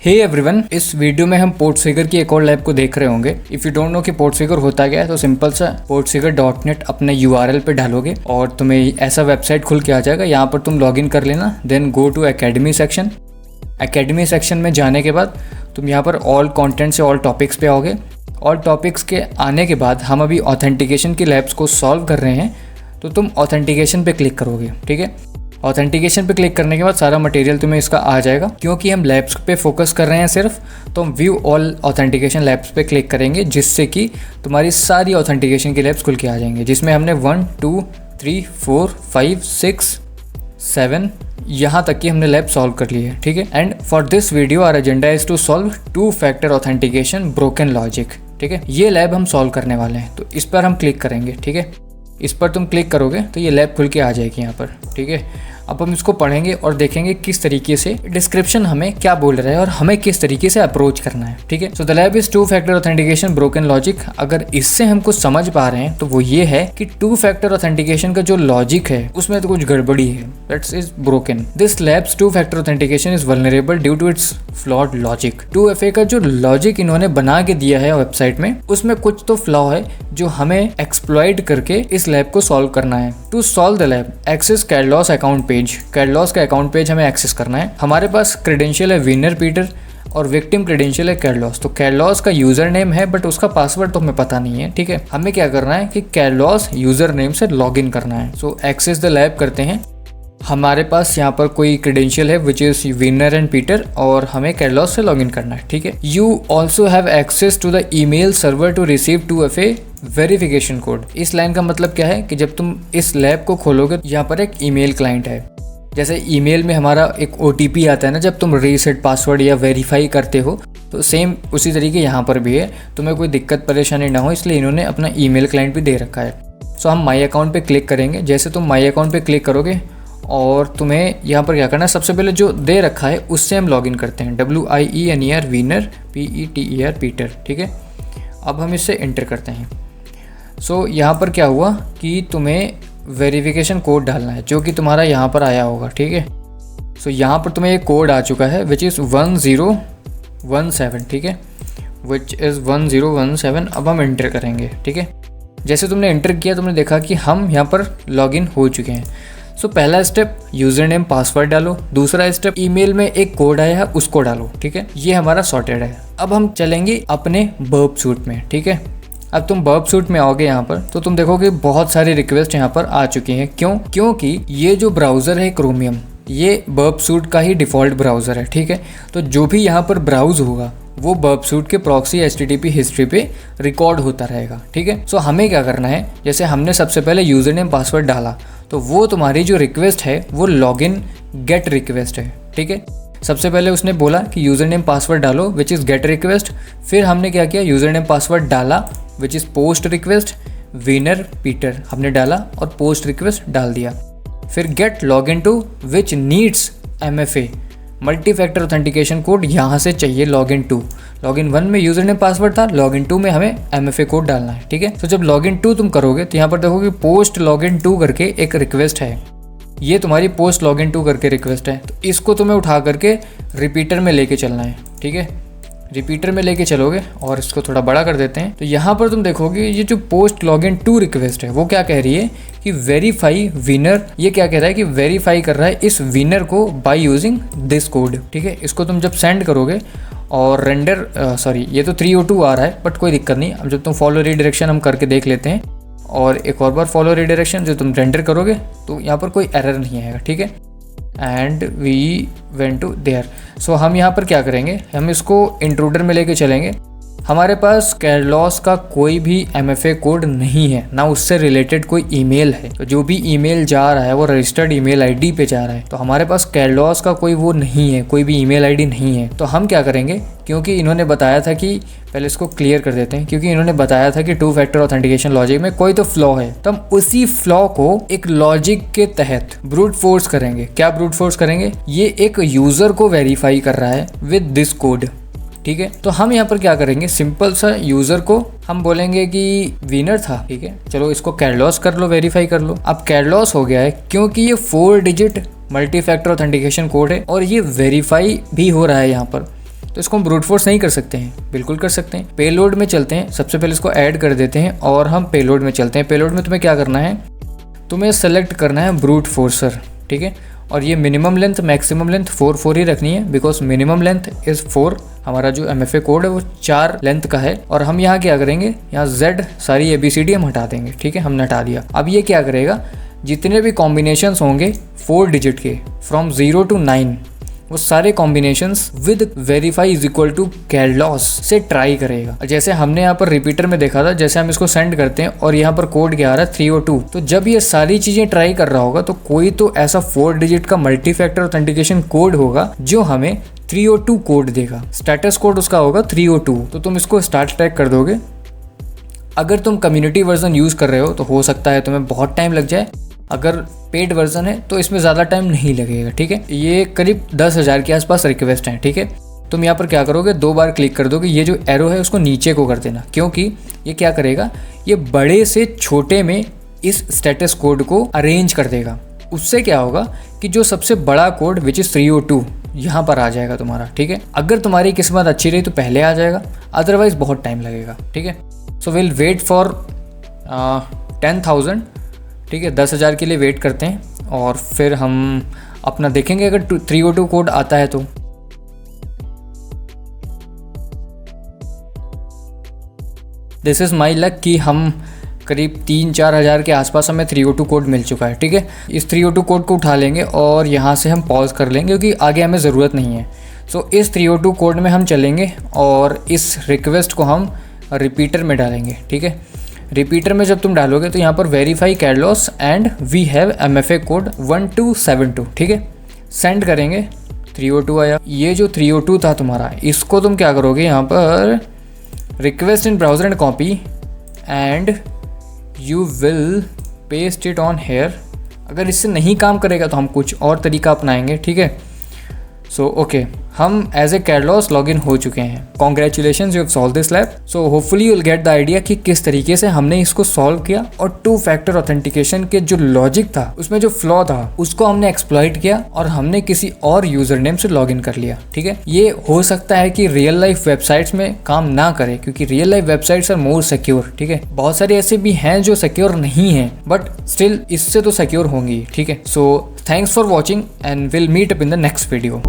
Hey everyone, इस video में हम पोर्टफिगर की एक और लैब को देख रहे होंगे। इफ़ यू डोंट नो कि पोर्टफिगर होता क्या है तो सिंपल सा portfigure.net अपने URL पे डालोगे और तुम्हें ऐसा वेबसाइट खुल के आ जाएगा। यहाँ पर तुम लॉगिन कर लेना, then go to academy section. Academy section में जाने के बाद तुम यहाँ पर ऑल कंटेंट से ऑल टॉपिक्स पे आओगे। ऑल टॉपिक्स के आने के बाद हम अभी ऑथेंटिकेशन की लैब्स को सॉल्व कर रहे हैं, तो तुम ऑथेंटिकेशन पे क्लिक करोगे। ठीक है, ऑथेंटिकेशन पे क्लिक करने के बाद सारा मटेरियल तुम्हें इसका आ जाएगा। क्योंकि हम लैब्स पे फोकस कर रहे हैं सिर्फ, तो हम व्यू ऑल ऑथेंटिकेशन लैब्स पे क्लिक करेंगे, जिससे कि तुम्हारी सारी ऑथेंटिकेशन की लैब्स खुल के आ जाएंगे, जिसमें हमने 1 2 3 4 5 6 7 यहाँ तक की हमने लैब सॉल्व कर ली है। ठीक है, and for this video our agenda is to solve 2 factor authentication broken logic. ठीक है, ये लैब हम सॉल्व करने वाले हैं, तो इस पर हम क्लिक करेंगे। ठीक है, इस पर तुम क्लिक करोगे तो ये लैब खुल के आ जाएगी यहाँ पर। ठीक है, अब हम इसको पढ़ेंगे और देखेंगे किस तरीके से डिस्क्रिप्शन हमें क्या बोल रहा है और हमें किस तरीके से अप्रोच करना है। ठीक है, so the lab is 2 factor authentication broken logic. अगर इससे हम कुछ समझ पा रहे हैं तो वो ये है कि 2 फैक्टर ऑथेंटिकेशन का जो लॉजिक है उसमें तो कुछ गड़बड़ी है, that's is broken. This labs 2 factor authentication is vulnerable due to it's flawed logic. 2FA का जो लॉजिक इन्होंने बना के दिया है वेबसाइट में, उसमें कुछ तो फ्लॉ है जो हमें एक्सप्लॉइट करके इस लैब को सॉल्व करना है। To solve the lab, access कैडलॉस account page. कैडलॉस का अकाउंट पेज हमें एक्सेस करना है। हमारे पास क्रेडेंशियल है विनर पीटर और विक्टिम क्रेडेंशियल है कैडलॉस। तो कैडलॉस का यूजर नेम है बट उसका पासवर्ड तो हमें पता नहीं है। ठीक है, हमें क्या करना है कि कैडलॉस यूजर नेम से लॉगिन करना है। सो एक्सेस द लैब करते हैं। हमारे पास यहाँ पर कोई क्रेडेंशियल है which is winner and Peter और हमें कैडलॉस से लॉगिन करना है। ठीक है, you also have access to the email server to receive 2FA verification code. इस लाइन का मतलब क्या है कि जब तुम इस लैब को खोलोगे तो यहाँ पर एक ईमेल क्लाइंट है। जैसे ईमेल में हमारा एक OTP आता है ना जब तुम रीसेट पासवर्ड या वेरीफाई करते हो, तो सेम उसी तरीके यहाँ पर भी है। तुम्हें कोई दिक्कत परेशानी ना हो इसलिए इन्होंने अपना ईमेल क्लाइंट भी दे रखा है। सो हम माई अकाउंट पे क्लिक करेंगे। जैसे तुम माई अकाउंट पे क्लिक करोगे और तुम्हें यहाँ पर क्या करना है, सबसे पहले जो दे रखा है उससे हम लॉगिन करते हैं, WIENER विनर PETER पीटर। ठीक है, अब हम इससे एंटर करते हैं। सो यहाँ पर क्या हुआ कि तुम्हें वेरिफिकेशन कोड डालना है जो कि तुम्हारा यहाँ पर आया होगा। ठीक है, सो यहाँ पर तुम्हें एक कोड आ चुका है विच इज़ 1017। ठीक है, विच इज़ 1017। अब हम एंटर करेंगे। ठीक है, जैसे तुमने एंटर किया तुमने देखा कि हम यहाँ पर लॉगिन हो चुके हैं। सो पहला स्टेप यूज़र नेम पासवर्ड डालो, दूसरा स्टेप ईमेल में एक कोड आया है उसको डालो। ठीक है, ये हमारा सॉर्टेड है। अब हम चलेंगे अपने बर्ब सूट में। ठीक है, अब तुम बर्ब सूट में आओगे यहाँ पर तो तुम देखोगे बहुत सारी रिक्वेस्ट यहाँ पर आ चुकी हैं। क्योंकि ये जो ब्राउज़र है क्रोमियम, ये बर्ब सूट का ही डिफ़ॉल्ट ब्राउज़र है। ठीक है, तो जो भी यहाँ पर ब्राउज़ होगा वो बर्ब सूट के प्रॉक्सी HTTP हिस्ट्री पे रिकॉर्ड होता रहेगा। ठीक है, सो हमें क्या करना है, जैसे हमने सबसे पहले यूज़र नेम पासवर्ड डाला तो वो तुम्हारी जो रिक्वेस्ट है वो लॉगिन गेट रिक्वेस्ट है। ठीक है, सबसे पहले उसने बोला कि यूज़र नेम पासवर्ड डालो विच इज़ गेट रिक्वेस्ट। फिर हमने क्या किया, यूज़र नेम पासवर्ड डाला which is post request, winner Peter हमने डाला और पोस्ट रिक्वेस्ट डाल दिया। फिर gate login to which needs MFA multi factor authentication code यहाँ से चाहिए लॉगिन टू। लॉगिन 1 में यूज़र नेम पासवर्ड था, लॉगिन 2 में हमें MFA कोड डालना है। ठीक है, तो जब लॉगिन 2 तुम करोगे तो यहाँ पर देखोगे पोस्ट लॉगिन 2 करके एक रिक्वेस्ट है। ये तुम्हारी पोस्ट लॉगिन 2 करके रिक्वेस्ट है, तो इसको तुम्हें उठा करके रिपीटर में लेके चलना है। ठीक है, रिपीटर में लेके चलोगे और इसको थोड़ा बड़ा कर देते हैं तो यहाँ पर तुम देखोगे ये जो पोस्ट लॉगिन 2 रिक्वेस्ट है वो क्या कह रही है कि वेरीफाई विनर। ये क्या कह रहा है कि वेरीफाई कर रहा है इस विनर को बाय यूजिंग दिस कोड। ठीक है, इसको तुम जब सेंड करोगे और रेंडर ये तो 302 आ रहा है बट कोई दिक्कत नहीं। अब जब तुम फॉलो रीडायरेक्शन हम करके देख लेते हैं और एक और बार फॉलो रीडायरेक्शन जो तुम रेंडर करोगे तो यहाँ पर कोई एरर नहीं आएगा। ठीक है, and we went to their. सो हम यहाँ पर क्या करेंगे, हम इसको इंट्रूडर में लेके चलेंगे। हमारे पास कैडलॉस का कोई भी MFA कोड नहीं है, ना उससे रिलेटेड कोई ईमेल है। तो जो भी ईमेल जा रहा है वो रजिस्टर्ड ईमेल ID पे जा रहा है, तो हमारे पास कैडलॉस का कोई वो नहीं है, कोई भी ईमेल ID नहीं है। तो हम क्या करेंगे, क्योंकि इन्होंने बताया था कि पहले इसको क्लियर कर देते हैं, क्योंकि इन्होंने बताया था कि 2 फैक्टर ऑथेंटिकेशन लॉजिक में कोई तो फ्लॉ है, तो हम उसी फ्लॉ को एक लॉजिक के तहत ब्रूट फोर्स करेंगे। क्या ब्रूट फोर्स करेंगे, ये एक यूजर को वेरीफाई कर रहा है विद दिस कोड। ठीक है, तो हम यहाँ पर क्या करेंगे, सिंपल सा यूजर को हम बोलेंगे कि विनर था। ठीक है, चलो इसको कैडलॉस कर लो, वेरीफाई कर लो। अब कैडलॉस हो गया है क्योंकि ये 4 digit multi factor authentication code है और ये वेरीफाई भी हो रहा है यहाँ पर। तो इसको हम ब्रूट फोर्स नहीं कर सकते हैं, बिल्कुल कर सकते हैं। पेलोड में चलते हैं, सबसे पहले इसको ऐड कर देते हैं और हम पेलोड में चलते हैं। पेलोड में तुम्हें क्या करना है, तुम्हें सेलेक्ट करना है ब्रूट फोर्सर, ठीक है। और ये मिनिमम लेंथ मैक्सिमम लेंथ 4 ही रखनी है, बिकॉज मिनिमम लेंथ इज़ 4। हमारा जो MFA कोड है वो 4 लेंथ का है। और हम यहाँ क्या करेंगे, यहाँ Z सारी ABCD हम हटा देंगे, ठीक है, हमने हटा दिया। अब ये क्या करेगा, जितने भी कॉम्बिनेशंस होंगे 4 डिजिट के फ्रॉम 0 to 9, वो सारे combinations with verify is equal to कैडलॉस से ट्राई करेगा। जैसे हमने यहाँ पर रिपीटर में देखा था, जैसे हम इसको सेंड करते हैं और यहाँ पर कोड क्या आ रहा है 302, तो जब ये सारी चीजें ट्राई कर रहा होगा तो कोई तो ऐसा 4 डिजिट का मल्टी फैक्टर ऑथेंटिकेशन कोड होगा जो हमें 302 कोड देगा। स्टेटस कोड उसका होगा 302। तो तुम इसको स्टार्ट ट्रैक कर दोगे। अगर तुम कम्युनिटी वर्जन यूज कर रहे हो तो हो सकता है तुम्हें बहुत टाइम लग जाए, अगर पेड वर्जन है तो इसमें ज़्यादा टाइम नहीं लगेगा, ठीक है। ये करीब 10,000 के आसपास रिक्वेस्ट हैं, ठीक है। तुम यहाँ पर क्या करोगे, 2 बार क्लिक कर दोगे, ये जो एरो है उसको नीचे को कर देना, क्योंकि ये क्या करेगा, ये बड़े से छोटे में इस स्टेटस कोड को अरेंज कर देगा। उससे क्या होगा कि जो सबसे बड़ा कोड विच इज़ 302 यहाँ पर आ जाएगा तुम्हारा, ठीक है। अगर तुम्हारी किस्मत अच्छी रही तो पहले आ जाएगा, अदरवाइज बहुत टाइम लगेगा, ठीक है। सो विल वेट फॉर 10,000, ठीक है, 10,000 के लिए वेट करते हैं और फिर हम अपना देखेंगे अगर 302 कोड आता है तो। दिस इज़ माई लक कि हम करीब 3-4 हज़ार के आसपास हमें 302 कोड मिल चुका है, ठीक है। इस 302 कोड को उठा लेंगे और यहाँ से हम पॉज कर लेंगे क्योंकि आगे हमें ज़रूरत नहीं है। सो इस 302 कोड में हम चलेंगे और इस रिक्वेस्ट को हम रिपीटर में डालेंगे, ठीक है। रिपीटर में जब तुम डालोगे तो यहाँ पर verify कैडलॉस and we have MFA code 1272, ठीक है। सेंड करेंगे, 302 आया। ये जो 302 था तुम्हारा, इसको तुम क्या करोगे, यहाँ पर request in browser and copy and you will paste it on here. अगर इससे नहीं काम करेगा तो हम कुछ और तरीका अपनाएंगे, ठीक है। सो ओके, हम एज ए कैडलॉस लॉग इन हो चुके हैं। Congratulation, you have solve this lab. So hopefully you will get the idea कि किस तरीके से हमने इसको सॉल्व किया और 2 फैक्टर ऑथेंटिकेशन के जो लॉजिक था, उसमें जो फ्लॉ था, उसको हमने एक्सप्लॉइट किया और हमने किसी और यूजर नेम से लॉग इन कर लिया, ठीक है। ये हो सकता है कि रियल लाइफ वेबसाइट्स में काम ना करे, क्योंकि real life websites are more secure, ठीक है। बहुत सारे ऐसे भी हैं जो सिक्योर नहीं है, बट स्टिल इससे तो सिक्योर होंगी, ठीक है। So thanks for watching and will meet up in the next video.